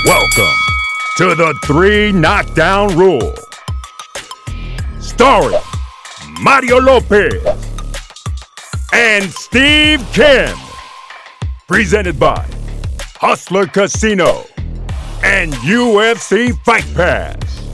Welcome to the 3 Knockdown Rule. Starring Mario Lopez and Steve Kim. Presented by Hustler Casino and UFC Fight Pass.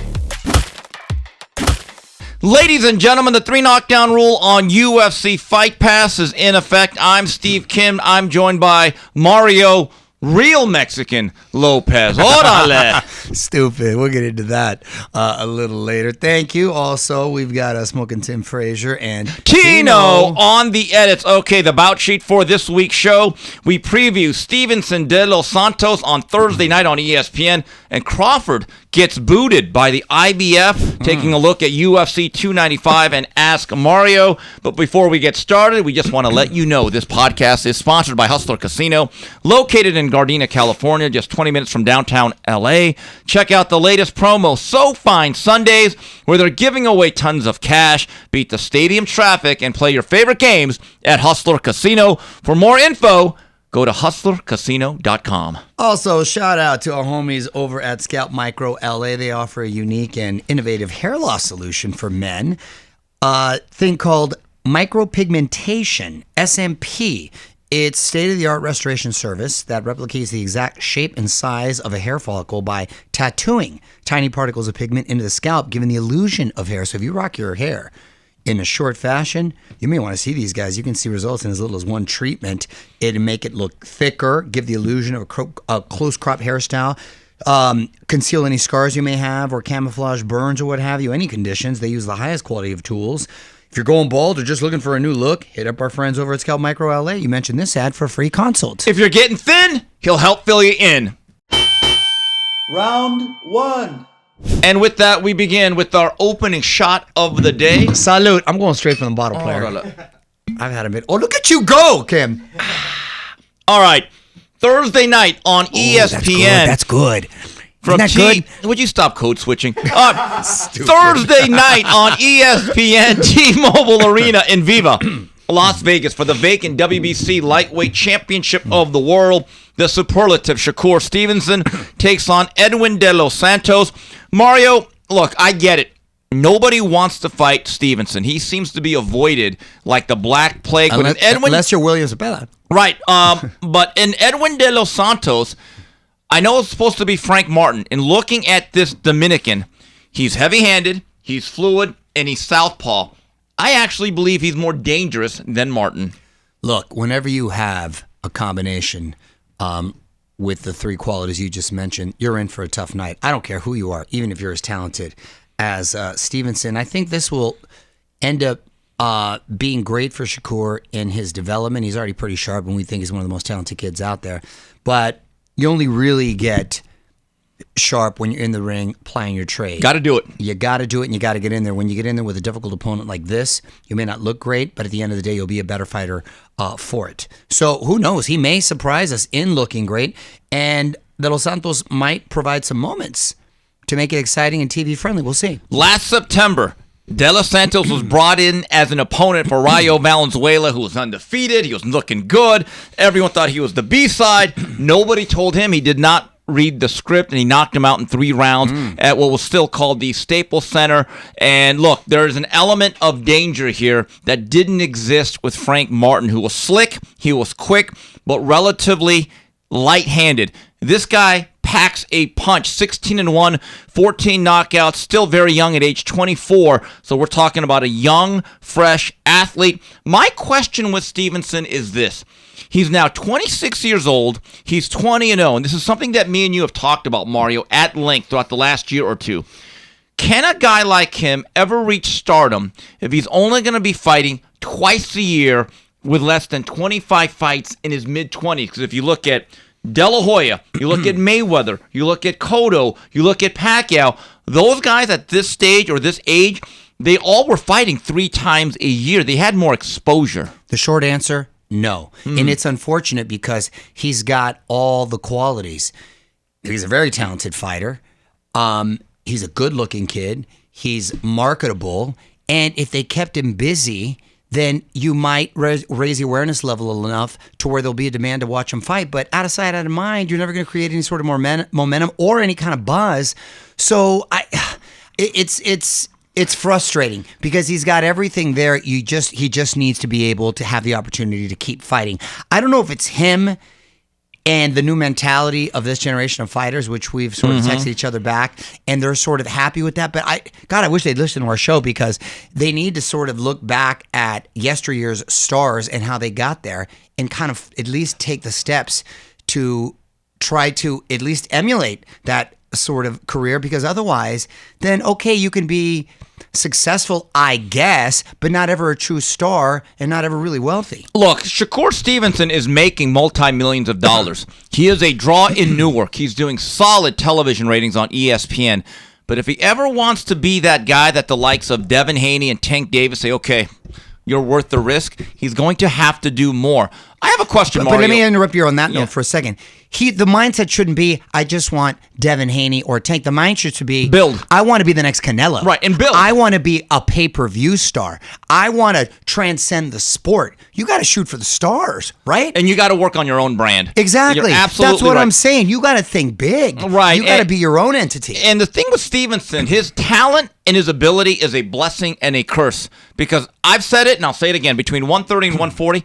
Ladies and gentlemen, the 3 Knockdown Rule on UFC Fight Pass is in effect. I'm Steve Kim. I'm joined by Mario Real Mexican Lopez. Orale. Stupid. We'll get into that a little later. Thank you. Also, we've got Smoking Tim Frazier and Tino on the edits. Okay, the bout sheet for this week's show. We preview Stevenson de los Santos on Thursday night on ESPN, and Crawford gets booted by the IBF, taking a look at UFC 295 and Ask Mario. But before we get started, we just want to let you know this podcast is sponsored by Hustler Casino, located in Gardena, California, just 20 minutes from downtown LA. Check out the latest promo, So Fine Sundays, where they're giving away tons of cash. Beat the stadium traffic and play your favorite games at Hustler Casino. For more info, go to hustlercasino.com. Also, shout out to our homies over at Scalp Micro LA. They offer a unique and innovative hair loss solution for men. Thing called micropigmentation, SMP. It's state-of-the-art restoration service that replicates the exact shape and size of a hair follicle by tattooing tiny particles of pigment into the scalp, giving the illusion of hair. So if you rock your hair in a short fashion, you may want to see these guys. You can see results in as little as one treatment. It'll make it look thicker, give the illusion of a close crop hairstyle, conceal any scars you may have or camouflage burns or what have you, any conditions. They use the highest quality of tools. If you're going bald or just looking for a new look, hit up our friends over at Scalp Micro LA. You mentioned this ad for a free consult. If you're getting thin, he'll help fill you in. Round 1. And with that, we begin with our opening shot of the day. Salute. I'm going straight from the bottle player. I've had a bit. Oh, look at you go, Kim. All right. Thursday night on ESPN. That's good. From Isn't that good? Would you stop code switching? Thursday night on ESPN T-Mobile Arena in Viva, Las Vegas, for the vacant WBC Lightweight Championship of the World. The superlative Shakur Stevenson takes on Edwin de los Santos. Mario, look, I get it. Nobody wants to fight Stevenson. He seems to be avoided like the Black Plague. Unless you're William Zabella. Right. But in Edwin de los Santos, I know it's supposed to be Frank Martin. And looking at this Dominican, he's heavy-handed, he's fluid, and he's southpaw. I actually believe he's more dangerous than Martin. Look, whenever you have a combination with the 3 qualities you just mentioned, you're in for a tough night. I don't care who you are, even if you're as talented as Stevenson. I think this will end up being great for Shakur in his development. He's already pretty sharp, and we think he's one of the most talented kids out there. But you only really get sharp when you're in the ring plying your trade. Got to do it. You got to do it, and you got to get in there. When you get in there with a difficult opponent like this, you may not look great, but at the end of the day, you'll be a better fighter for it. So who knows? He may surprise us in looking great, and De Los Santos might provide some moments to make it exciting and TV friendly. We'll see. Last September, De Los Santos was brought in as an opponent for Rayo Valenzuela, who was undefeated. He was looking good. Everyone thought he was the B-side. Nobody told him he did not read the script, and he knocked him out in 3 rounds at what was still called the Staples Center. And look, there's an element of danger here that didn't exist with Frank Martin, who was slick, he was quick, but relatively light-handed. This guy packs a punch, 16-1, 14 knockouts, still very young at age 24. So we're talking about a young, fresh athlete. My question with Stevenson is this. He's now 26 years old. He's 20-0. And this is something that me and you have talked about, Mario, at length throughout the last year or two. Can a guy like him ever reach stardom if he's only going to be fighting twice a year with less than 25 fights in his mid-20s? Because if you look at De La Hoya, you look at Mayweather, you look at Cotto, you look at Pacquiao, those guys at this stage or this age, they all were fighting 3 times a year. They had more exposure. The short answer, no. And it's unfortunate because he's got all the qualities. He's a very talented fighter. He's a good-looking kid. He's marketable. And if they kept him busy, then you might raise the awareness level enough to where there'll be a demand to watch him fight. But out of sight, out of mind, you're never going to create any sort of more momentum or any kind of buzz. So it's frustrating because he's got everything there. He just needs to be able to have the opportunity to keep fighting. I don't know if it's him and the new mentality of this generation of fighters, which we've sort of texted each other back, and they're sort of happy with that. But I wish they'd listen to our show because they need to sort of look back at yesteryear's stars and how they got there and kind of at least take the steps to try to at least emulate that sort of career, because otherwise, then okay, you can be successful, I guess, but not ever a true star and not ever really wealthy. Look, Shakur Stevenson is making multi-millions of dollars. He is a draw in Newark. He's doing solid television ratings on ESPN. But if he ever wants to be that guy that the likes of Devin Haney and Tank Davis say, okay, you're worth the risk, he's going to have to do more. I have a question, Mario. But let me interrupt you on that note for a second. The mindset shouldn't be, I just want Devin Haney or Tank. The mindset should be, build. I want to be the next Canelo. Right, and build. I want to be a pay-per-view star. I want to transcend the sport. You got to shoot for the stars, right? And you got to work on your own brand. Exactly. You're absolutely That's what right. I'm saying. You got to think big. Right. You got to be your own entity. And the thing with Stevenson, his talent and his ability is a blessing and a curse. Because I've said it, and I'll say it again, between 130 and 140,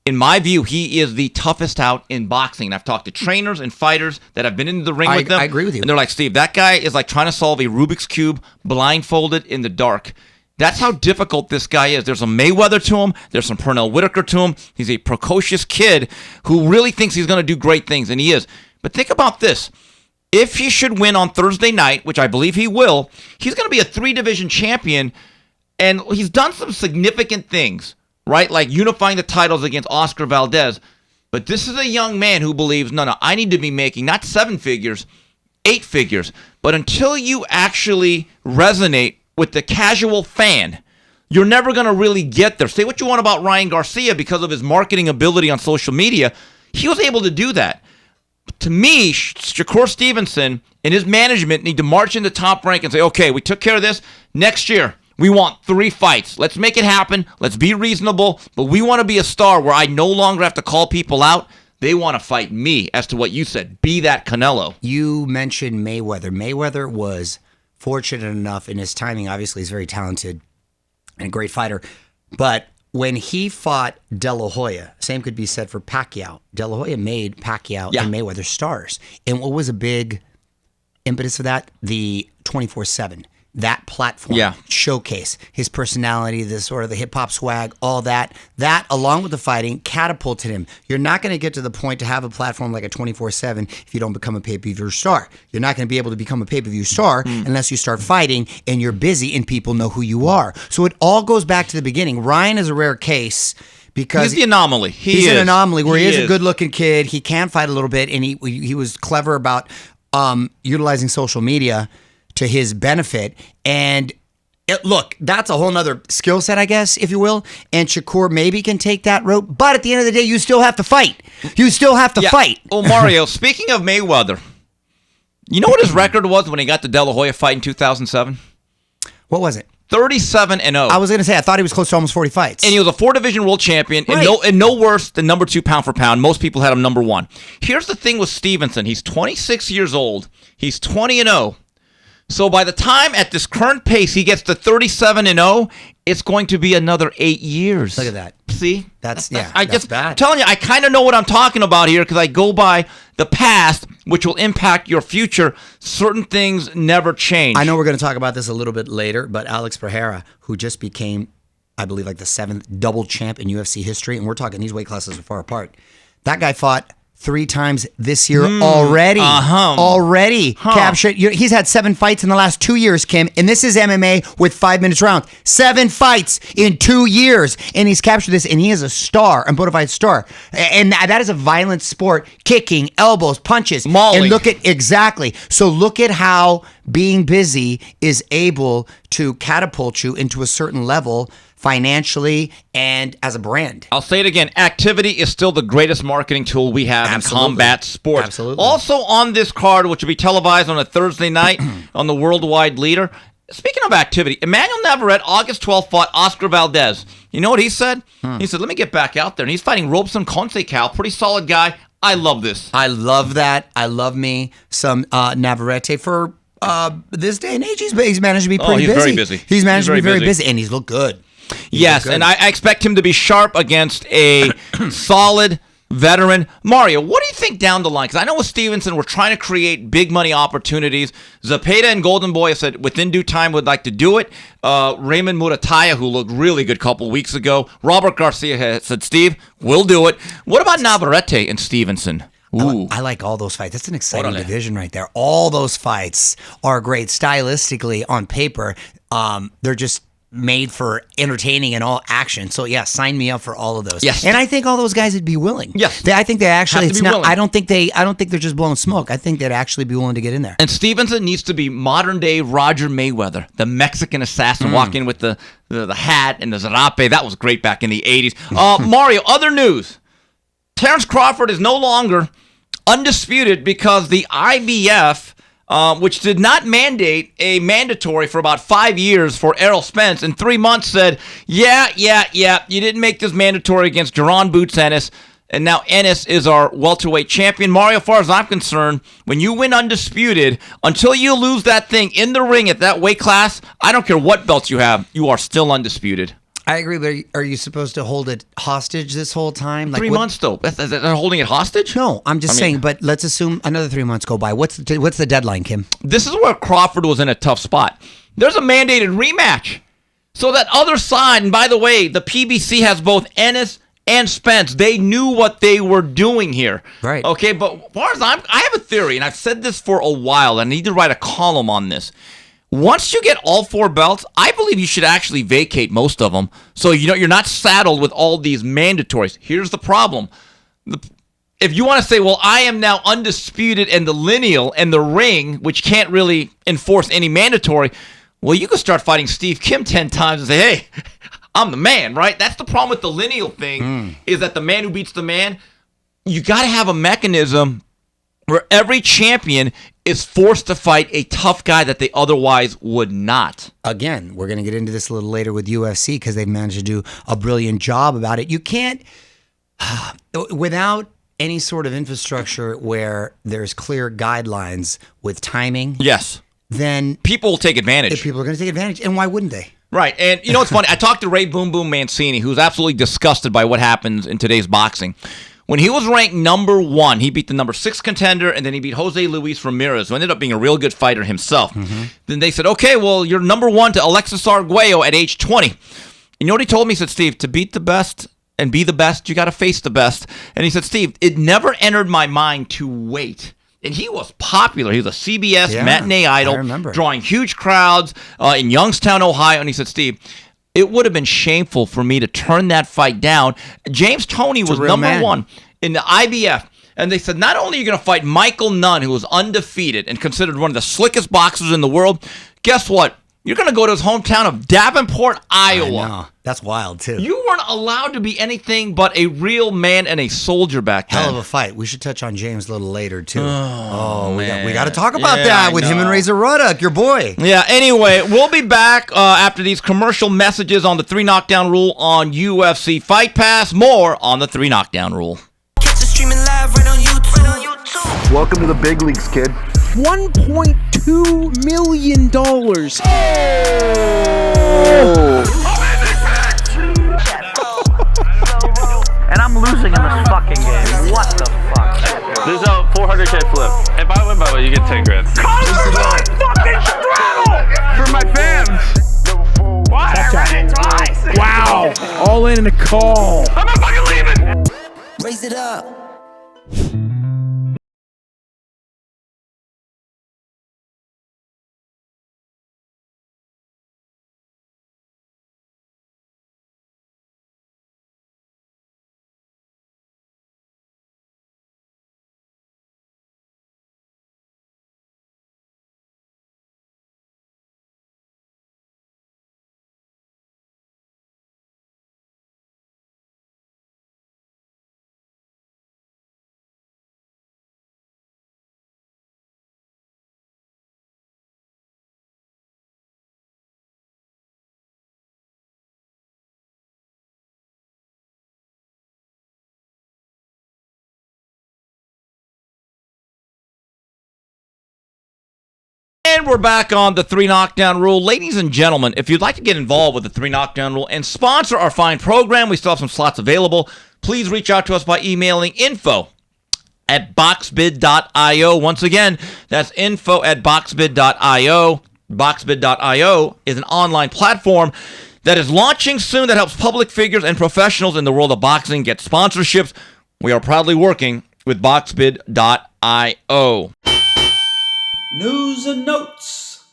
in my view, he is the toughest out in boxing. And I've talked to trainers and fighters that have been in the ring with them. I agree with you. And they're like, Steve, that guy is like trying to solve a Rubik's Cube blindfolded in the dark. That's how difficult this guy is. There's some Mayweather to him. There's some Pernell Whitaker to him. He's a precocious kid who really thinks he's going to do great things, and he is. But think about this. If he should win on Thursday night, which I believe he will, he's going to be a 3-division champion, and he's done some significant things, right? Like unifying the titles against Oscar Valdez. But this is a young man who believes, no, I need to be making not 7 figures, 8 figures. But until you actually resonate with the casual fan, you're never going to really get there. Say what you want about Ryan Garcia because of his marketing ability on social media. He was able to do that. To me, Shakur Stevenson and his management need to march in the top rank and say, okay, we took care of this. Next year, we want 3 fights. Let's make it happen. Let's be reasonable. But we want to be a star where I no longer have to call people out. They want to fight me, as to what you said. Be that Canelo. You mentioned Mayweather. Mayweather was fortunate enough in his timing. Obviously, he's very talented and a great fighter. But when he fought De La Hoya, same could be said for Pacquiao. De La Hoya made Pacquiao and Mayweather stars. And what was a big impetus for that? The 24/7. That platform, showcase his personality, the sort of the hip hop swag, all that. That, along with the fighting, catapulted him. You're not going to get to the point to have a platform like a 24/7 if you don't become a pay-per-view star. You're not going to be able to become a pay-per-view star unless you start fighting and you're busy and people know who you are. So it all goes back to the beginning. Ryan is a rare case because he's the anomaly. He's an anomaly where he is a good-looking kid. He can fight a little bit, and he was clever about utilizing social media to his benefit. And look, that's a whole nother skill set, I guess, if you will. And Shakur maybe can take that route. But at the end of the day, you still have to fight. You still have to fight. Oh, Mario, speaking of Mayweather, you know what his record was when he got the De La Hoya fight in 2007? What was it? 37-0. I was going to say, I thought he was close to almost 40 fights. And he was a 4-division world champion, Right. and no worse than number 2 pound for pound. Most people had him number 1. Here's the thing with Stevenson. He's 26 years old. He's 20-0. So by the time at this current pace he gets to 37-0, it's going to be another 8 years. Look at that. See? That's bad. bad. Telling you, I kind of know what I'm talking about here because I go by the past, which will impact your future. Certain things never change. I know we're going to talk about this a little bit later, but Alex Pereira, who just became, I believe, like the 7th double champ in UFC history, and we're talking these weight classes are far apart. That guy fought 3 times this year already. Captured. He's had 7 fights in the last 2 years, Kim, and this is MMA with 5 minutes rounds. 7 fights in 2 years, and he's captured this, and he is a star, a bona fide star. And that is a violent sport, kicking, elbows, punches. Mauling. And look at how being busy is able to catapult you into a certain level financially and as a brand. I'll say it again. Activity is still the greatest marketing tool we have in combat sports. Absolutely. Also on this card, which will be televised on a Thursday night on the Worldwide Leader, Speaking of activity, Emmanuel Navarrete, August 12th, fought Oscar Valdez. You know what he said? He said, let me get back out there. And he's fighting Robson Conceição, pretty solid guy. I love this. I love that. I love me some Navarrete for this day and age. He's managed to be pretty he's busy. very busy. He's managed to be very busy. busy, and he's looked good. Yes, and I expect him to be sharp against a solid veteran. Mario, what do you think down the line? Because I know with Stevenson, we're trying to create big money opportunities. Zapata and Golden Boy have said within due time would like to do it. Raymond Murataya, who looked really good a couple weeks ago. Robert Garcia has said, Steve, we'll do it. What about Navarrete and Stevenson? Ooh. I like all those fights. That's an exciting division right there. All those fights are great stylistically on paper. They're just made for entertaining and all action. So yeah, sign me up for all of those. Yes. And I think all those guys would be willing. Yes. I think they actually. Have to be willing. I don't think they're just blowing smoke. I think they'd actually be willing to get in there. And Stevenson needs to be modern day Roger Mayweather, the Mexican assassin, walking with the hat and the zarape. That was great back in the 80s. Mario, other news. Terrence Crawford is no longer undisputed because the IBF, which did not mandate a mandatory for about 5 years for Errol Spence, in 3 months said, yeah, you didn't make this mandatory against Jaron Boots Ennis, and now Ennis is our welterweight champion. Mario, as far as I'm concerned, when you win undisputed, until you lose that thing in the ring at that weight class, I don't care what belts you have, you are still undisputed. I agree, but are you supposed to hold it hostage this whole time? Like 3 months, though. They're holding it hostage? No, I'm just saying, but let's assume another 3 months go by. What's the deadline, Kim? This is where Crawford was in a tough spot. There's a mandated rematch. So that other side, and by the way, the PBC has both Ennis and Spence. They knew what they were doing here. Right. Okay, but as far as I have a theory, and I've said this for a while, and I need to write a column on this. Once you get all 4 belts, I believe you should actually vacate most of them. So you're not saddled with all these mandatories. Here's the problem. If you want to say, well, I am now undisputed in the lineal and the ring, which can't really enforce any mandatory, well, you can start fighting Steve Kim 10 times and say, hey, I'm the man, right? That's the problem with the lineal thing, is that the man who beats the man, you got to have a mechanism where every champion is forced to fight a tough guy that they otherwise would not. Again, we're going to get into this a little later with UFC because they've managed to do a brilliant job about it. You can't, without any sort of infrastructure where there's clear guidelines with timing. Yes. Then people will take advantage. People are going to take advantage. And why wouldn't they? Right. And you know what's funny? I talked to Ray Boom Boom Mancini, who's absolutely disgusted by what happens in today's boxing. When he was ranked number 1, he beat the number 6 contender, and then he beat Jose Luis Ramirez, who ended up being a real good fighter himself. Then they said, okay, well, you're number 1 to Alexis Arguello at age 20. You know what he told me? He said, Steve, to beat the best and be the best, you got to face the best. And he said, Steve, it never entered my mind to wait. And he was popular. He was a CBS matinee idol, drawing huge crowds in Youngstown, Ohio. And he said, Steve, it would have been shameful for me to turn that fight down. James Toney was number 1 in the IBF. And they said, not only are you going to fight Michael Nunn, who was undefeated and considered one of the slickest boxers in the world, guess what? You're going to go to his hometown of Davenport, Iowa. I know. That's wild, too. You weren't allowed to be anything but a real man and a soldier back then. Hell of a fight. We should touch on James a little later, too. Man. We got to talk about that with him and Razor Ruddock, your boy. Yeah, anyway, we'll be back after these commercial messages on the 3 Knockdown Rule on UFC Fight Pass. More on the 3 Knockdown Rule. Catch it streaming live right on YouTube. Welcome to the big leagues, kid. $1.2 million. And I'm losing in this fucking game. What the fuck? There's a 400K flip. If I win by the way, you get 10 grand. Fucking straddle! For my fans! What? I read it twice! Wow. All in a call. I'm not fucking leaving! Raise it up. And we're back on the 3 Knockdown Rule. Ladies and gentlemen, if you'd like to get involved with the 3 Knockdown Rule and sponsor our fine program, we still have some slots available. Please reach out to us by emailing info@boxbid.io. Once again, that's info@boxbid.io. Boxbid.io is an online platform that is launching soon that helps public figures and professionals in the world of boxing get sponsorships. We are proudly working with boxbid.io. News and notes.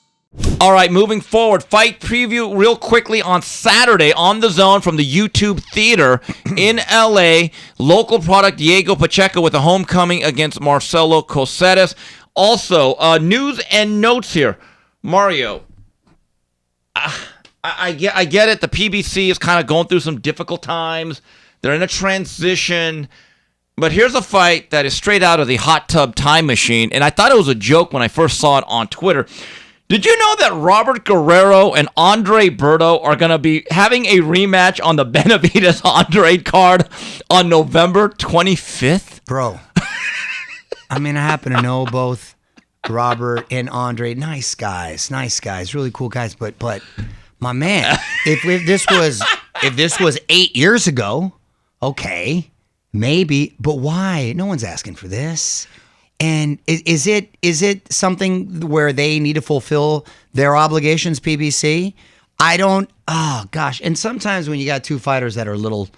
All right, moving forward, fight preview real quickly on Saturday on The Zone from the YouTube Theater in L.A. Local product Diego Pacheco with a homecoming against Marcelo Coceres. Also, news and notes here. Mario, I get it. The PBC is kind of going through some difficult times. They're in a transition. But here's a fight that is straight out of the hot tub time machine, and I thought it was a joke when I first saw it on Twitter. Did you know that Robert Guerrero and Andre Berto are going to be having a rematch on the Benavidez Andre card on November 25th? Bro, I mean, I happen to know both Robert and Andre. Nice guys, really cool guys. But my man, if this was 8 years ago, okay. Maybe, but why? No one's asking for this. And is it something where they need to fulfill their obligations, PBC? Oh gosh. And sometimes when you got two fighters that are a little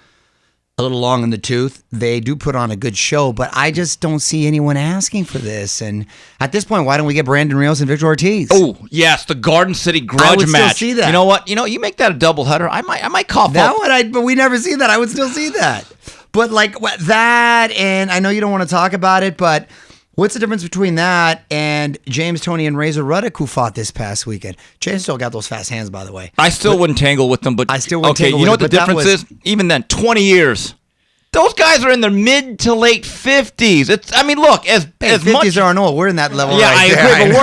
long in the tooth, they do put on a good show, but I just don't see anyone asking for this. And at this point, why don't we get Brandon Rios and Victor Ortiz? Oh, yes, the Garden City grudge I would match. Still see that. You know what? You make that a doubleheader. I might cough that up. one. But we never see that. I would still see that. But like that, and I know you don't want to talk about it, but what's the difference between that and James Toney and Razor Ruddock, who fought this past weekend? James still got those fast hands, by the way. I still wouldn't tangle with them, but I still wouldn't okay. tangle You know with what them, the but difference is? Even then, 20 years. Those guys are in their mid to late 50s. Look, as 50s much aren't old. We're in that level. Yeah, right I there. agree,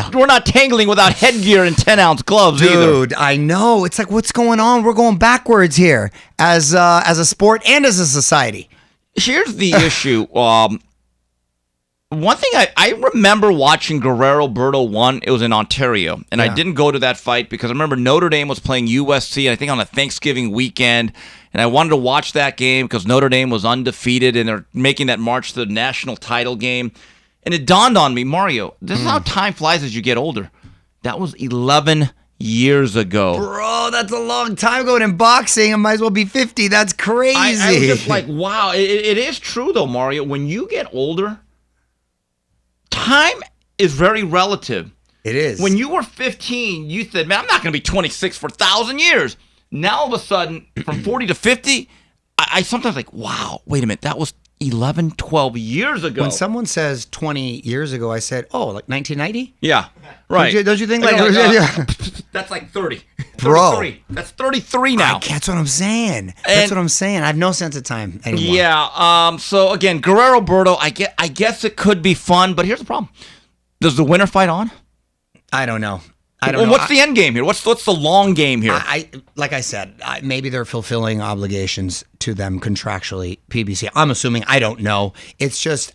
but we're not tangling without headgear and 10-ounce gloves either. Dude, I know. It's like, what's going on? We're going backwards here as a sport and as a society. Here's the issue. One thing I remember watching Guerrero Berto 1, it was in Ontario, and I didn't go to that fight because I remember Notre Dame was playing USC, I think on a Thanksgiving weekend, and I wanted to watch that game because Notre Dame was undefeated, and they're making that march to the national title game. And it dawned on me, Mario, this is how time flies as you get older. That was 11 years ago. Bro, that's a long time ago. And in boxing, I might as well be 50. That's crazy. I was just like, wow. It is true, though, Mario. When you get older, time is very relative. It is. When you were 15, you said, man, I'm not going to be 26 for 1,000 years. Now, all of a sudden, from 40 to 50, I sometimes like, wow, wait a minute. That was 11, 12 years ago. When someone says 20 years ago, I said, oh, like 1990? Yeah, right. Don't you think like that's like 30. Bro. 33. That's 33 now. That's what I'm saying. That's what I'm saying. I have no sense of time anymore. Yeah. So, again, Guerrero Berto, I guess it could be fun, but here's the problem. Does the winner fight on? I don't know. I don't know. What's the end game here? What's the long game here? Like I said, maybe they're fulfilling obligations to them contractually. PBC. I'm assuming. I don't know. It's just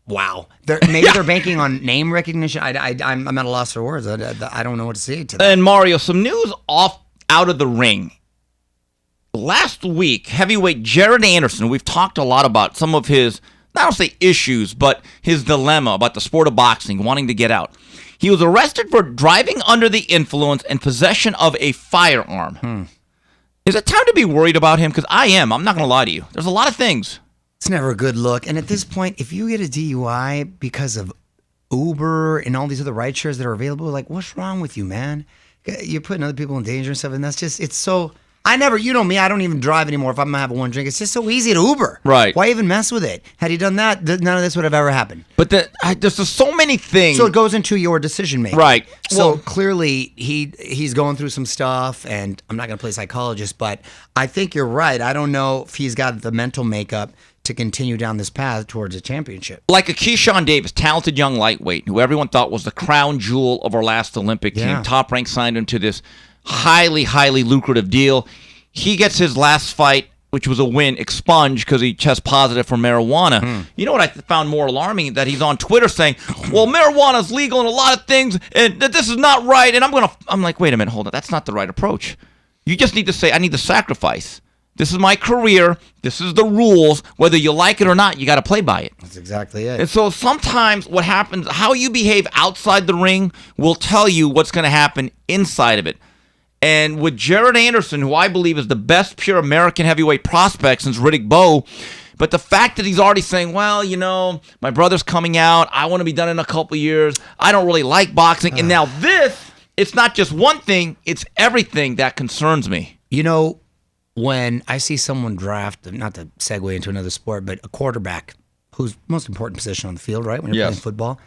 wow. Maybe they're banking on name recognition. I'm at a loss for words. I don't know what to say to that. And Mario, some news out of the ring. Last week, heavyweight Jared Anderson. We've talked a lot about some of his, I don't say issues, but his dilemma about the sport of boxing, wanting to get out. He was arrested for driving under the influence and possession of a firearm. Is it time to be worried about him? Because I am. I'm not going to lie to you. There's a lot of things. It's never a good look. And at this point, if you get a DUI because of Uber and all these other ride shares that are available, like, what's wrong with you, man? You're putting other people in danger and stuff. And that's just, it's so... you know me, I don't even drive anymore if I'm going to have one drink. It's just so easy to Uber. Right. Why even mess with it? Had he done that, none of this would have ever happened. But there's just so many things. So it goes into your decision making. Right. So clearly he's going through some stuff, and I'm not going to play psychologist, but I think you're right. I don't know if he's got the mental makeup to continue down this path towards a championship. Like a Keyshawn Davis, talented young lightweight, who everyone thought was the crown jewel of our last Olympic team. Top Rank signed him to this highly, highly lucrative deal. He gets his last fight which was a win, expunged because he tests positive for marijuana. You know what I found more alarming? That he's on Twitter saying, well, marijuana is legal in a lot of things, and that this is not right. And I'm like, wait a minute, hold on. That's not the right approach. You just need to say, I need to sacrifice. This is my career. This is the rules. Whether you like it or not, you got to play by it. That's exactly it. And so sometimes what happens, how you behave outside the ring will tell you what's going to happen inside of it. And with Jared Anderson, who I believe is the best pure American heavyweight prospect since Riddick Bowe, but the fact that he's already saying, well, you know, my brother's coming out. I want to be done in a couple years. I don't really like boxing. And now this, it's not just one thing. It's everything that concerns me. You know, when I see someone draft, not to segue into another sport, but a quarterback, who's most important position on the field, right, when you're playing football,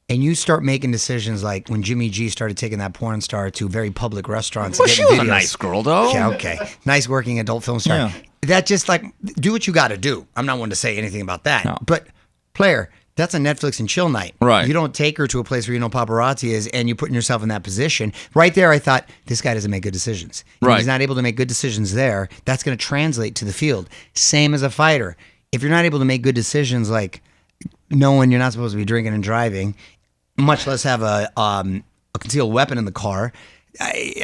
and you start making decisions like when Jimmy G started taking that porn star to very public restaurants. Well, and she getting was videos. a nice girl, though. Yeah, okay. Nice working adult film star. Yeah. That just like, do what you got to do. I'm not one to say anything about that. No. But player, that's a Netflix and chill night. Right. You don't take her to a place where you know paparazzi is and you're putting yourself in that position. Right there, I thought, this guy doesn't make good decisions. And Right. he's not able to make good decisions there. That's going to translate to the field. Same as a fighter. If you're not able to make good decisions like knowing you're not supposed to be drinking and driving, much less have a concealed weapon in the car,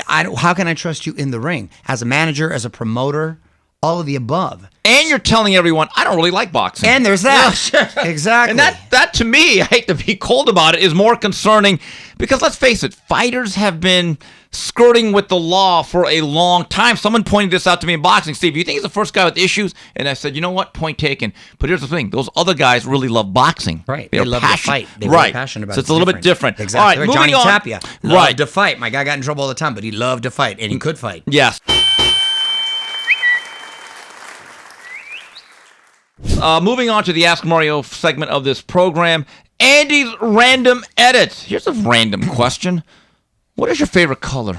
how can I trust you in the ring? As a manager, as a promoter, all of the above. And you're telling everyone, I don't really like boxing. And there's that. Exactly. And that to me, I hate to be cold about it, is more concerning because let's face it, fighters have been skirting with the law for a long time. Someone pointed this out to me in boxing. Steve, you think he's the first guy with issues? And I said, you know what? Point taken. But here's the thing. Those other guys really love boxing. Right. They're They love passionate. to fight. They're right. very passionate about it. So it's a little bit different. Exactly. All right, Johnny moving on. Tapia loved Right. to fight. My guy got in trouble all the time, but he loved to fight, and he could fight. Yes. Moving on to the Ask Mario segment of this program, Andy's random edits. Here's a random question. What is your favorite color?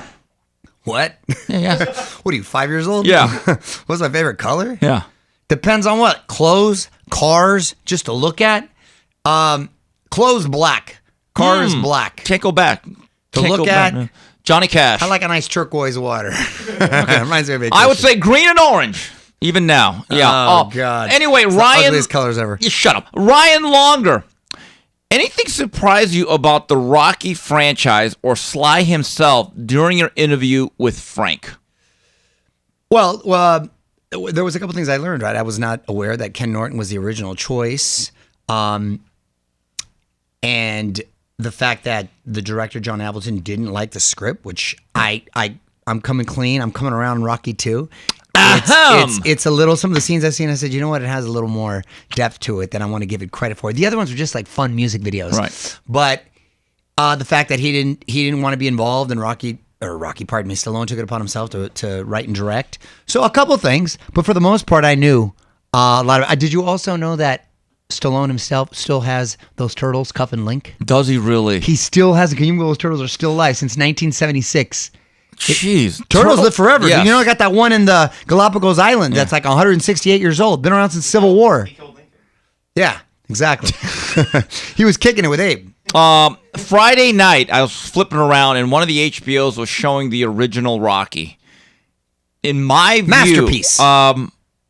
What? Yeah. What are you, 5 years old? Yeah. What's my favorite color? Yeah. Depends on what. Clothes, cars, just to look at. Clothes, black. Cars, black. Can't go back. To Can't look go at. back. Johnny Cash. I like a nice turquoise water. Reminds me of vacation. I would say green and orange. Even now. Yeah. Oh, God. Anyway, It's Ryan. the ugliest colors ever. You shut up. Ryan Longer. Anything surprise you about the Rocky franchise or Sly himself during your interview with Frank? Well, there was a couple things I learned, right? I was not aware that Ken Norton was the original choice. And the fact that the director, John Avildsen, didn't like the script, which I'm coming clean. I'm coming around Rocky 2. It's a little, some of the scenes I've seen, I said, you know what, it has a little more depth to it than I want to give it credit for. The other ones were just like fun music videos. Right. But the fact that he didn't want to be involved in Stallone took it upon himself to write and direct. So a couple things, but for the most part, I knew a lot of. Did you also know that Stallone himself still has those turtles, Cuff and Link? Does he really? He still has. Can you believe those turtles are still alive since 1976? Jeez. Turtles live forever. Yes. You know, I got that one in the Galapagos Island that's like 168 years old. Been around since Civil War. Yeah, exactly. He was kicking it with Abe. Friday night, I was flipping around, and one of the HBOs was showing the original Rocky. In my view, Masterpiece.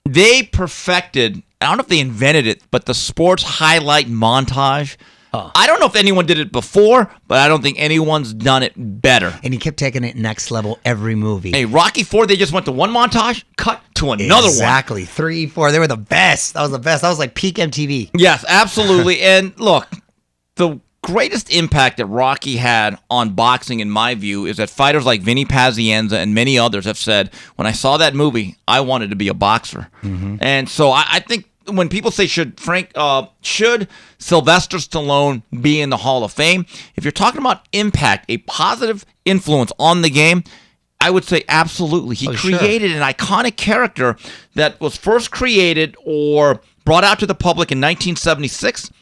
They perfected, I don't know if they invented it, but the sports highlight montage. I don't know if anyone did it before, but I don't think anyone's done it better. And he kept taking it next level every movie. Hey, Rocky 4, they just went to one montage, cut to another Exactly. 3, 4. They were the best. That was the best. That was like peak MTV. one. Yes, absolutely. And look, the greatest impact that Rocky had on boxing, in my view, is that fighters like Vinny Pazienza and many others have said, when I saw that movie, I wanted to be a boxer. Mm-hmm. And so I think when people say should Sylvester Stallone be in the Hall of Fame, if you're talking about impact, a positive influence on the game, I would say absolutely. He created an iconic character that was first created or brought out to the public in 1976.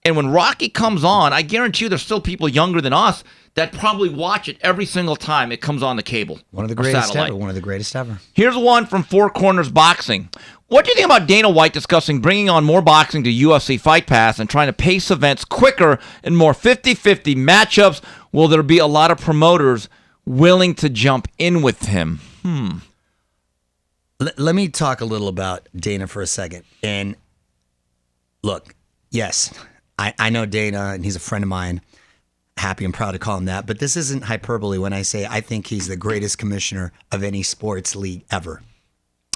And when Rocky comes on, I guarantee you there's still people younger than us that probably watch it every single time it comes on the cable. One of the or greatest satellite. ever. One of the greatest ever. Here's one from Four Corners Boxing. What do you think about Dana White discussing bringing on more boxing to UFC Fight Pass and trying to pace events quicker and more 50-50 matchups? Will there be a lot of promoters willing to jump in with him? Let me talk a little about Dana for a second. And look, yes, I know Dana, and he's a friend of mine. Happy and proud to call him that. But this isn't hyperbole when I say I think he's the greatest commissioner of any sports league ever.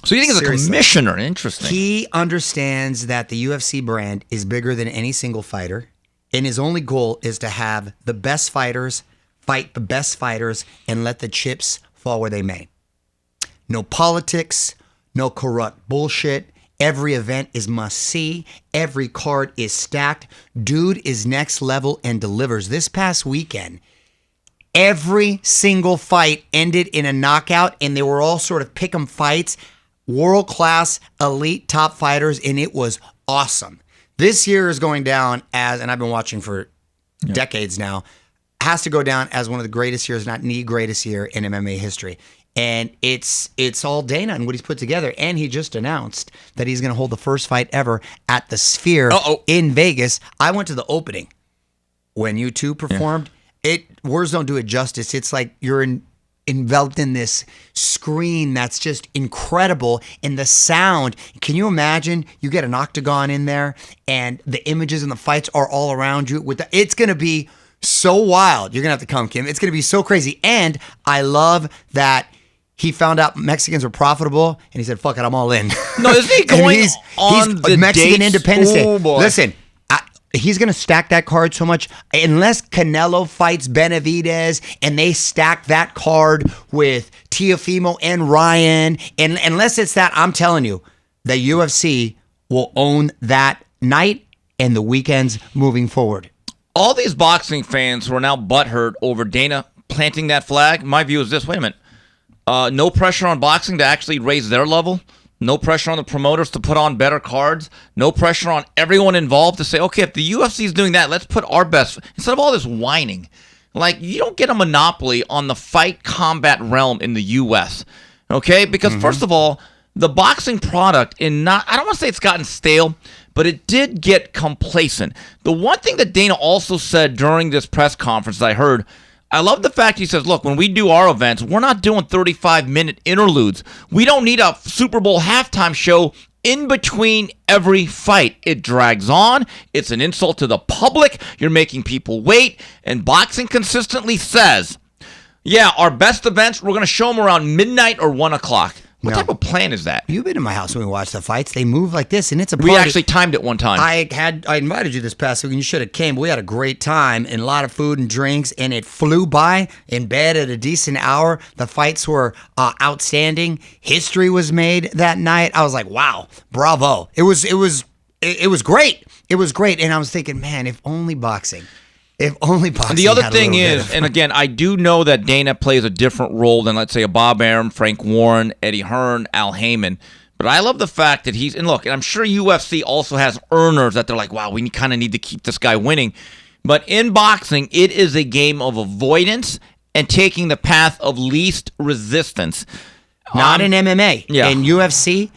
So you think he's a Seriously. commissioner? Interesting. He understands that the UFC brand is bigger than any single fighter, and his only goal is to have the best fighters fight the best fighters and let the chips fall where they may. No politics, no corrupt bullshit. Every event is must-see. Every card is stacked. Dude is next level and delivers. This past weekend, every single fight ended in a knockout, and they were all sort of pick'em fights. World-class, elite top fighters, and it was awesome. This year is going down as, and I've been watching for decades now, has to go down as one of the greatest years, not the greatest year in MMA history. And it's all Dana and what he's put together. And he just announced that he's going to hold the first fight ever at the Sphere in Vegas. I went to the opening when U2 performed. Words don't do it justice. It's like you're enveloped in this screen that's just incredible. And the sound, can you imagine? You get an octagon in there and the images and the fights are all around you. It's going to be so wild. You're going to have to come, Kim. It's going to be so crazy. And I love that he found out Mexicans were profitable, and he said, fuck it, I'm all in. No, isn't he going on the Mexican dates? Independence Day. Oh, boy. Listen, he's going to stack that card so much. Unless Canelo fights Benavidez, and they stack that card with Teofimo and Ryan, and unless it's that, I'm telling you, the UFC will own that night and the weekends moving forward. All these boxing fans who are now butthurt over Dana planting that flag, my view is this. Wait a minute. No pressure on boxing to actually raise their level. No pressure on the promoters to put on better cards. No pressure on everyone involved to say, okay, if the UFC is doing that, let's put our best. Instead of all this whining. Like, you don't get a monopoly on the fight combat realm in the U.S., okay? Because, first of all, the boxing product, I don't want to say it's gotten stale, but it did get complacent. The one thing that Dana also said during this press conference that I heard, I love the fact he says, look, when we do our events, we're not doing 35-minute interludes. We don't need a Super Bowl halftime show in between every fight. It drags on. It's an insult to the public. You're making people wait. And boxing consistently says, yeah, our best events, we're going to show them around midnight or 1 o'clock. What type of plan is that? You've been in my house when we watch the fights. They move like this, and it's a party. We actually timed it one time. I invited you this past week, and you should have came. But we had a great time and a lot of food and drinks, and it flew by in bed at a decent hour. The fights were outstanding. History was made that night. I was like, wow, bravo. It was great. It was great. And I was thinking, man, if only boxing. If only boxing. And the other had a thing little bit is, of- and again, I do know that Dana plays a different role than, let's say, a Bob Arum, Frank Warren, Eddie Hearn, Al Heyman. But I love the fact that and look, and I'm sure UFC also has earners that they're like, wow, we kind of need to keep this guy winning. But in boxing, it is a game of avoidance and taking the path of least resistance. Not in MMA. Yeah. In UFC,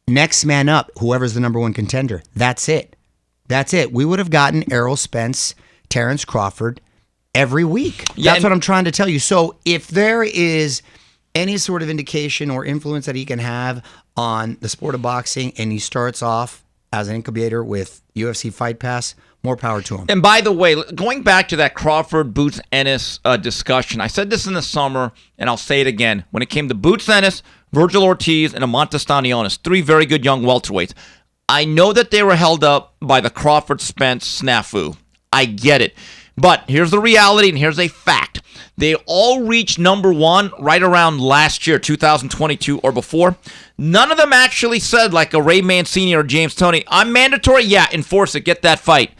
next man up, whoever's the number one contender. That's it. That's it. We would have gotten Errol Spence, Terrence Crawford every week. Yeah, That's what I'm trying to tell you. So if there is any sort of indication or influence that he can have on the sport of boxing, and he starts off as an incubator with UFC Fight Pass, more power to him. And by the way, going back to that Crawford Boots Ennis discussion, I said this in the summer, and I'll say it again. When it came to Boots Ennis, Virgil Ortiz, and Amonte Stanionis, 3 very good young welterweights, I know that they were held up by the Crawford Spence snafu. I get it. But here's the reality, and here's a fact. They all reached number 1 right around last year, 2022 or before. None of them actually said, like a Ray Mancini or James Toney, I'm mandatory. Yeah, enforce it. Get that fight.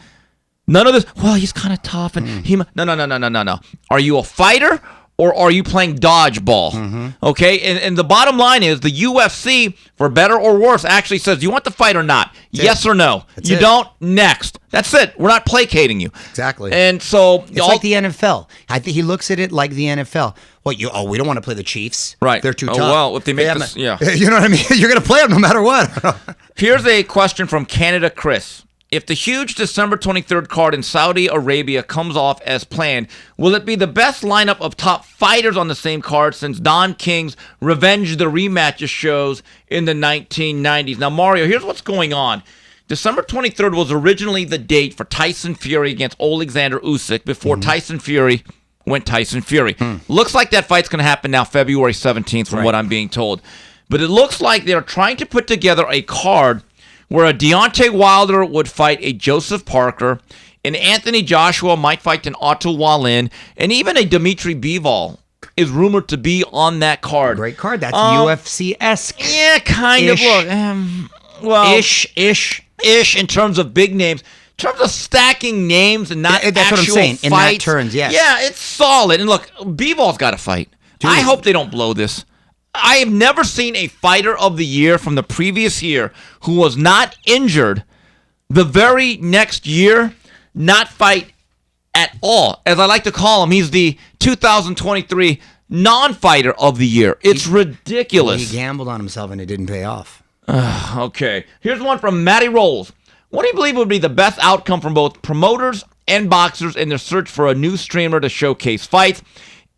None of this, well, he's kind of tough. And No. Are you a fighter? Or are you playing dodgeball? Okay, and the bottom line is the UFC, for better or worse, actually says, you want the fight or not? Yes or no? That's you it. don't? Next. That's it. We're not placating you. Exactly. And so It's like the NFL. I think he looks at it like the NFL. Well, we don't want to play the Chiefs. Right. They're too tough. Well, if they make this, yeah. You know what I mean? You're going to play them no matter what. Here's a question from Canada Chris. if the huge December 23rd card in Saudi Arabia comes off as planned, will it be the best lineup of top fighters on the same card since Don King's Revenge the Rematches shows in the 1990s? Now, Mario, here's what's going on. December 23rd was originally the date for Tyson Fury against Alexander Usyk before Tyson Fury went Tyson Fury. Looks like that fight's going to happen now February 17th from what I'm being told. But it looks like they're trying to put together a card where a Deontay Wilder would fight a Joseph Parker, and Anthony Joshua might fight an Otto Wallin, and even a Dimitri Bivol is rumored to be on that card. Great card. That's UFC-esque. Yeah, kind Ish. of. Well, Ish. in terms of big names. In terms of stacking names and not That's actual what I'm saying. fights. In that terms, yes. Yeah, it's solid. And look, Bivol's got to fight. I hope they don't blow this. I have never seen a fighter of the year from the previous year who was not injured the very next year not fight at all. As I like to call him, he's the 2023 non-fighter of the year. It's ridiculous. He gambled on himself and it didn't pay off. Okay. Here's one from Matty Rolls. What do you believe would be the best outcome from both promoters and boxers in their search for a new streamer to showcase fights?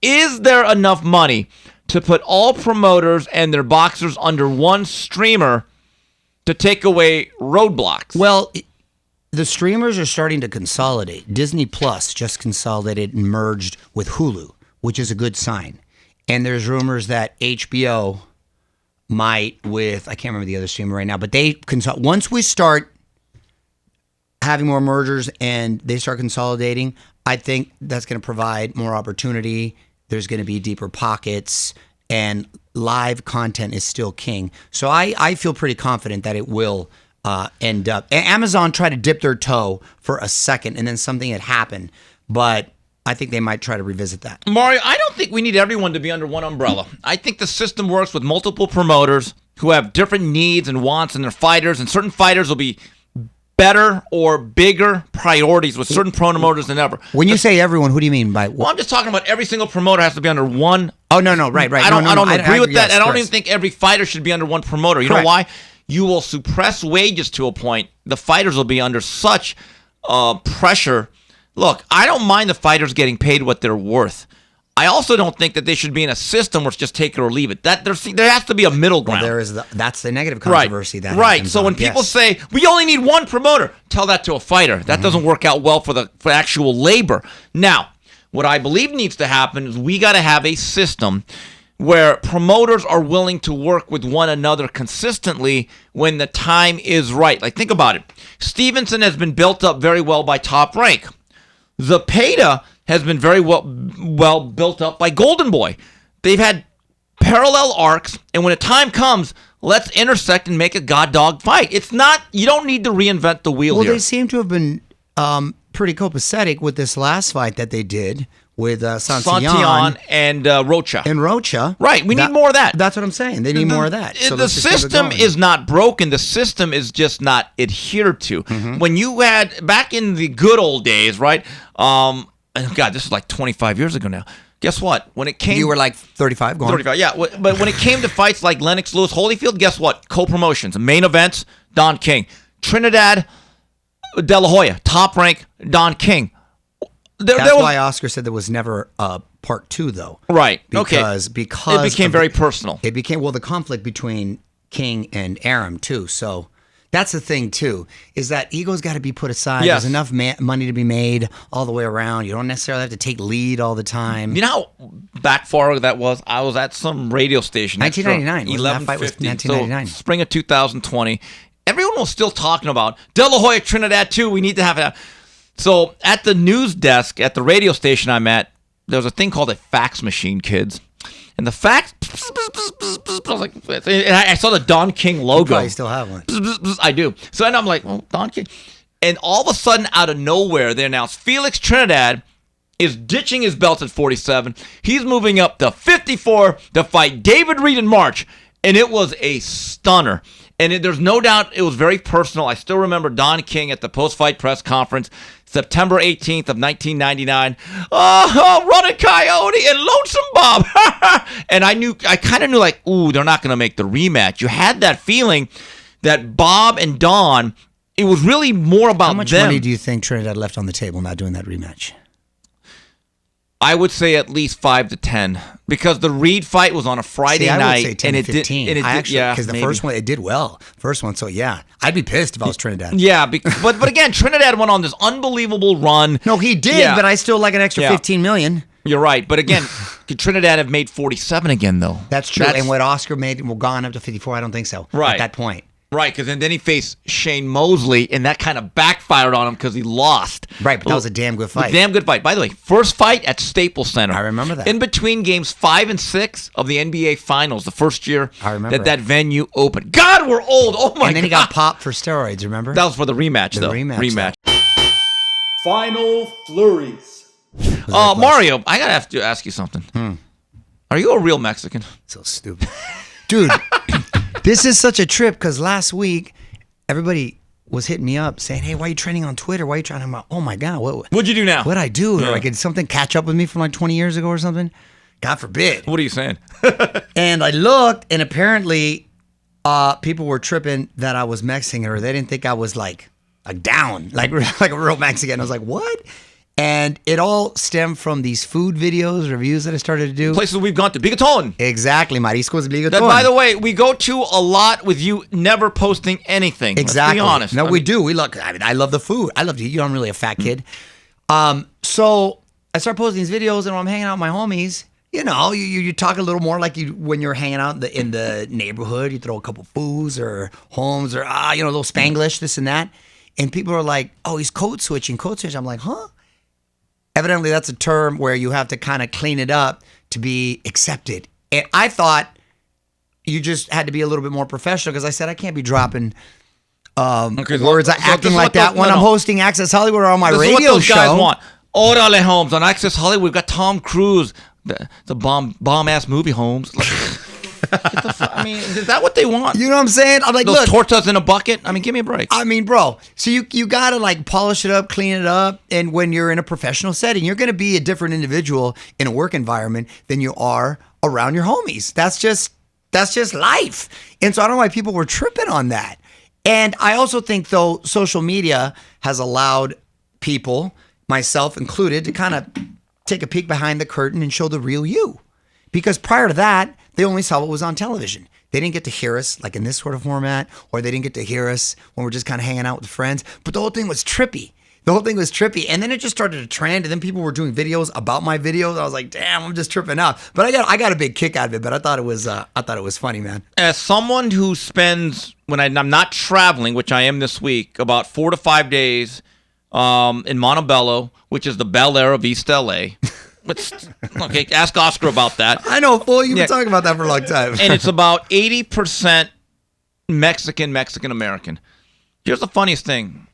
Is there enough money to put all promoters and their boxers under one streamer to take away roadblocks? Well, the streamers are starting to consolidate. Disney Plus just consolidated and merged with Hulu, which is a good sign. And there's rumors that HBO might with, I can't remember the other streamer right now, but they once we start having more mergers and they start consolidating, I think that's going to provide more opportunity. There's going to be deeper pockets, and live content is still king. So I feel pretty confident that it will end up. Amazon tried to dip their toe for a second, and then something had happened, but I think they might try to revisit that. Mario, I don't think we need everyone to be under one umbrella. I think the system works with multiple promoters who have different needs and wants in their fighters, and certain fighters will be better or bigger priorities with certain promoters than ever. When you say everyone, who do you mean by what? Well, I'm just talking about every single promoter has to be under one. Oh, no, right. I don't agree with that. Yes, I don't correct. even think every fighter should be under one promoter. You Correct. know why? You will suppress wages to a point. The fighters will be under such pressure. Look, I don't mind the fighters getting paid what they're worth. I also don't think that they should be in a system where it's just take it or leave it. That there has to be a middle ground. Well, that's the negative controversy that right. happens So when on. people Yes. say we only need one promoter, tell that to a fighter. That doesn't work out well for actual labor. Now, what I believe needs to happen is we got to have a system where promoters are willing to work with one another consistently when the time is right. Like, think about it. Stevenson has been built up very well by Top Rank. Zepeda has been very well built up by Golden Boy. They've had parallel arcs, and when a time comes, let's intersect and make a god dog fight. It's not, you don't need to reinvent the wheel here. They seem to have been pretty copacetic with this last fight that they did with Santillan and Rocha. And Rocha. Right, we need more of that. That's what I'm saying. They need more of that. So The let's just keep it system going. is not broken. The system is just not adhered to. When you had, back in the good old days, right? God, this is like 25 years ago now. Guess what? When it came, You were like 35, go on. 35, yeah. But when it came to fights like Lennox Lewis Holyfield, guess what? Co-promotions, main events, Don King. Trinidad, De La Hoya, Top Rank, Don King. That's why Oscar said there was never a part 2, though. Right. Because it became very personal. It became, well, the conflict between King and Aram, too. So that's the thing, too, is that ego's got to be put aside. Yes. There's enough money to be made all the way around. You don't necessarily have to take lead all the time. You know how back far that was? I was at some radio station. 1999. Wasn't that fight was 1999? So spring of 2020. Everyone was still talking about De La Hoya, Trinidad, too. We need to have that. So at the news desk at the radio station I'm at, there was a thing called a fax machine, kids. And the fax, I was like, I saw the Don King logo. You probably still have one. I do. So then I'm like, well, Don King. And all of a sudden, out of nowhere, they announced Felix Trinidad is ditching his belt at 47. He's moving up to 54 to fight David Reed in March. And it was a stunner. And there's no doubt it was very personal. I still remember Don King at the post-fight press conference, September 18th of 1999. Oh, Running Coyote and Lonesome Bob. And I kind of knew, like, ooh, they're not going to make the rematch. You had that feeling that Bob and Don, it was really more about How much them. money do you think Trinidad left on the table not doing that rematch? I would say at least 5 to 10 because the Reed fight was on a Friday I night, would say 10 and to it 15. did. And it I did, actually, yeah, because the maybe. first one it did well. First one, so yeah, I'd be pissed if I was Trinidad. Yeah, but again, Trinidad went on this unbelievable run. No, he did, Yeah. but I still like an extra Yeah. 15 million. You're right, but again, could Trinidad have made 47 again though? That's true. And what Oscar made, we're gone up to 54. I don't think so. Right. At that point. Right, because then he faced Shane Mosley, and that kind of backfired on him because he lost. Right, but that was a damn good fight. Damn good fight. By the way, first fight at Staples Center. I remember that. In between games 5 and 6 of the NBA Finals, the first year I remember that venue opened. God, we're old. Oh my God. And then he got popped for steroids. Remember? That was for the rematch, The though. rematch. Final flurries. Mario, I gotta have to ask you something. Are you a real Mexican? So stupid, dude. This is such a trip because last week everybody was hitting me up saying, "Hey, why are you trending on Twitter? Why are you trying to?" I'm like, oh my god, What'd you do now? what'd I do? Yeah. Like, did something catch up with me from like 20 years ago or something? God forbid. What are you saying? And I looked, and apparently, people were tripping that I was Mexican, or they didn't think I was like down, like a real Mexican. I was like, what? And it all stemmed from these food videos, reviews that I started to do. Places we've gone to. Bigaton. Exactly, mariscos obligatorios. That, by the way, we go to a lot with you never posting anything. Exactly. Let's be honest. No, I we mean, do. We look. I mean, I love the food. I love to eat. You know, I'm really a fat kid. So I start posting these videos, and when I'm hanging out with my homies, you know, you talk a little more like you when you're hanging out in the neighborhood. You throw a couple foos or homes or a little Spanglish, this and that, and people are like, "Oh, he's code switching, code switching." I'm like, "Huh?" Evidently, that's a term where you have to kind of clean it up to be accepted. And I thought you just had to be a little bit more professional because I said I can't be dropping words, acting like that when I'm hosting Access Hollywood or on my this radio is what those show. guys want. Orale, Holmes. On Access Hollywood, we've got Tom Cruise. The bomb-ass movie, Holmes. I mean, is that what they want? You know what I'm saying? I'm like, Those look. tortas in a bucket? I mean, give me a break. I mean, bro, so you got to like polish it up, clean it up. And when you're in a professional setting, you're going to be a different individual in a work environment than you are around your homies. That's just life. And so I don't know why people were tripping on that. And I also think, though, social media has allowed people, myself included, to kind of take a peek behind the curtain and show the real you. Because prior to that, they only saw what was on television. They didn't get to hear us like in this sort of format, or they didn't get to hear us when we're just kind of hanging out with friends. But the whole thing was trippy. And then it just started to trend, and then people were doing videos about my videos. I was like, damn, I'm just tripping out. But I got a big kick out of it, but I thought it was funny, man. As someone who spends, when I'm not traveling, which I am this week, about 4 to 5 days in Montebello, which is the Bel Air of East LA. Okay, ask Oscar about that. I know, fool. You've been talking about that for a long time. And it's about 80% Mexican-American. Here's the funniest thing.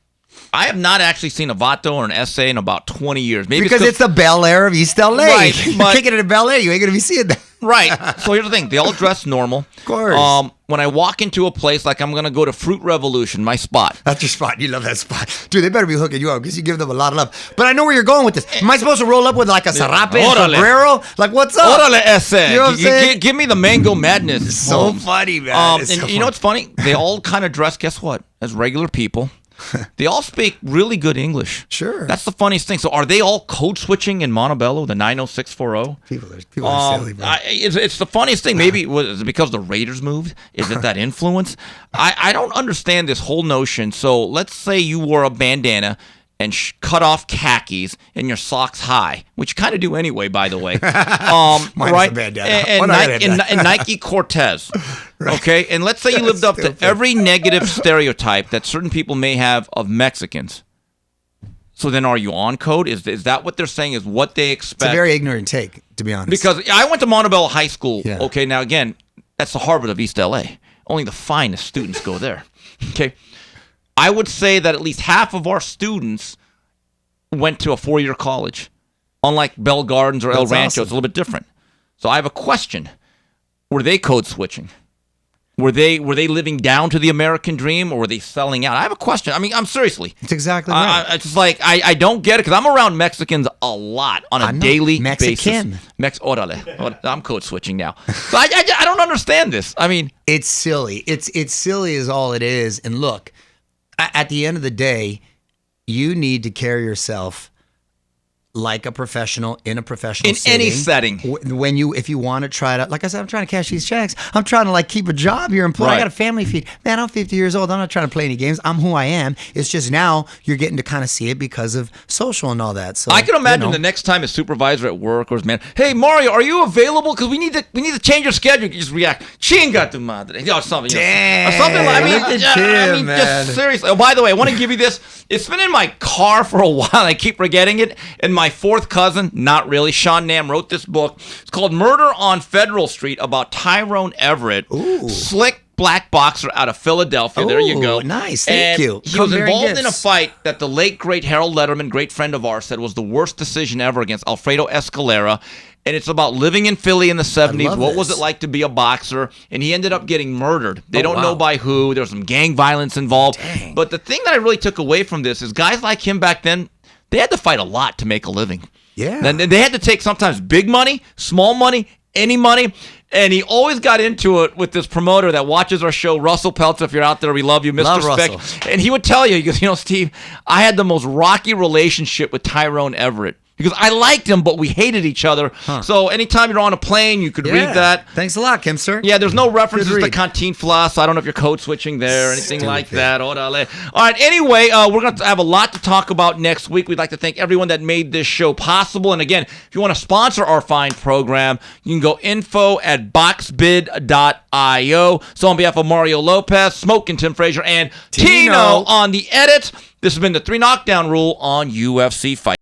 I have not actually seen a Vato or an essay in about 20 years. Maybe because it's the Bel Air of East LA. Right, You're but- kicking it in Bel Air. You ain't going to be seeing that. Right. So here's the thing. They all dress normal. Of course. When I walk into a place, like I'm going to go to Fruit Revolution, my spot. That's your spot. You love that spot. Dude, they better be hooking you up because you give them a lot of love. But I know where you're going with this. Am I supposed to roll up with like a sarape and Órale. sombrero? Like, what's up? Órale, ese. You know what I'm saying? Give me the mango madness. So Holmes. funny, man. It's And so you know what's funny? They all kind of dress, guess what? As regular people. They all speak really good English. Sure. That's the funniest thing. So are they all code switching in Montebello, the 90640? People are silly, bro. It's the funniest thing. Maybe was it because the Raiders moved? Is it that influence? I don't understand this whole notion. So let's say you wore a bandana and cut off khakis and your socks high, which you kind of do anyway, by the way. Right? the bandana. And Nike Cortez. Okay? And let's say you lived up to every negative stereotype that certain people may have of Mexicans. So then are you on code? Is that what they're saying is what they expect? It's a very ignorant take, to be honest. Because I went to Montebello High School. Yeah. Okay, now again, that's the Harvard of East LA. Only the finest students go there. Okay? I would say that at least half of our students went to a 4-year college. Unlike Bell Gardens or El That's Rancho, awesome. it's a little bit different. So I have a question. Were they code switching? Were they living down to the American dream, or were they selling out? I have a question. I mean, I'm seriously. It's exactly right. It's just like, I don't get it, because I'm around Mexicans a lot on a daily Mexican. basis. Orale. I'm code switching now. So I don't understand this. I mean, It's silly. It's silly is all it is. And look, at the end of the day, you need to carry yourself like a professional in a professional in any setting. If you want to try to, like I said, I'm trying to cash these checks. I'm trying to like keep a job here, employed. Right. I got a family feed. Man, I'm 50 years old. I'm not trying to play any games. I'm who I am. It's just now you're getting to kind of see it because of social and all that. So I can imagine the next time a supervisor at work or his man, hey Mario, are you available? Because we need to change your schedule. You just react, chinga tu madre, something. Damn, Or something like. I mean, man. just seriously. Oh, by the way, I want to give you this. It's been in my car for a while. I keep forgetting it. And my fourth cousin, not really, Sean Nam, wrote this book. It's called Murder on Federal Street about Tyrone Everett, slick black boxer out of Philadelphia. There you go. Nice, thank you. He was involved in a fight that the late, great Harold Letterman, great friend of ours, said was the worst decision ever against Alfredo Escalera. And it's about living in Philly in the 70s. What was it like to be a boxer? And he ended up getting murdered. They don't know by who. There was some gang violence involved. Dang. But the thing that I really took away from this is guys like him back then, they had to fight a lot to make a living. Yeah. And they had to take sometimes big money, small money, any money. And he always got into it with this promoter that watches our show, Russell Peltz. If you're out there, we love you, Mr. Love Speck. Russell. And he would tell you, he goes, Steve, I had the most rocky relationship with Tyrone Everett. Because I liked him, but we hated each other. So anytime you're on a plane, you could read that. Thanks a lot, Kimster. Yeah, there's no references Good to read. Cantinflas. I don't know if you're code switching there or anything like Stupid. that. Orale. All right, anyway, we're going to have a lot to talk about next week. We'd like to thank everyone that made this show possible. And again, if you want to sponsor our fine program, you can go info@boxbid.io. So on behalf of Mario Lopez, Smoke and Tim Frazier, and Tino on the edit, this has been the 3 Knockdown Rule on UFC Fight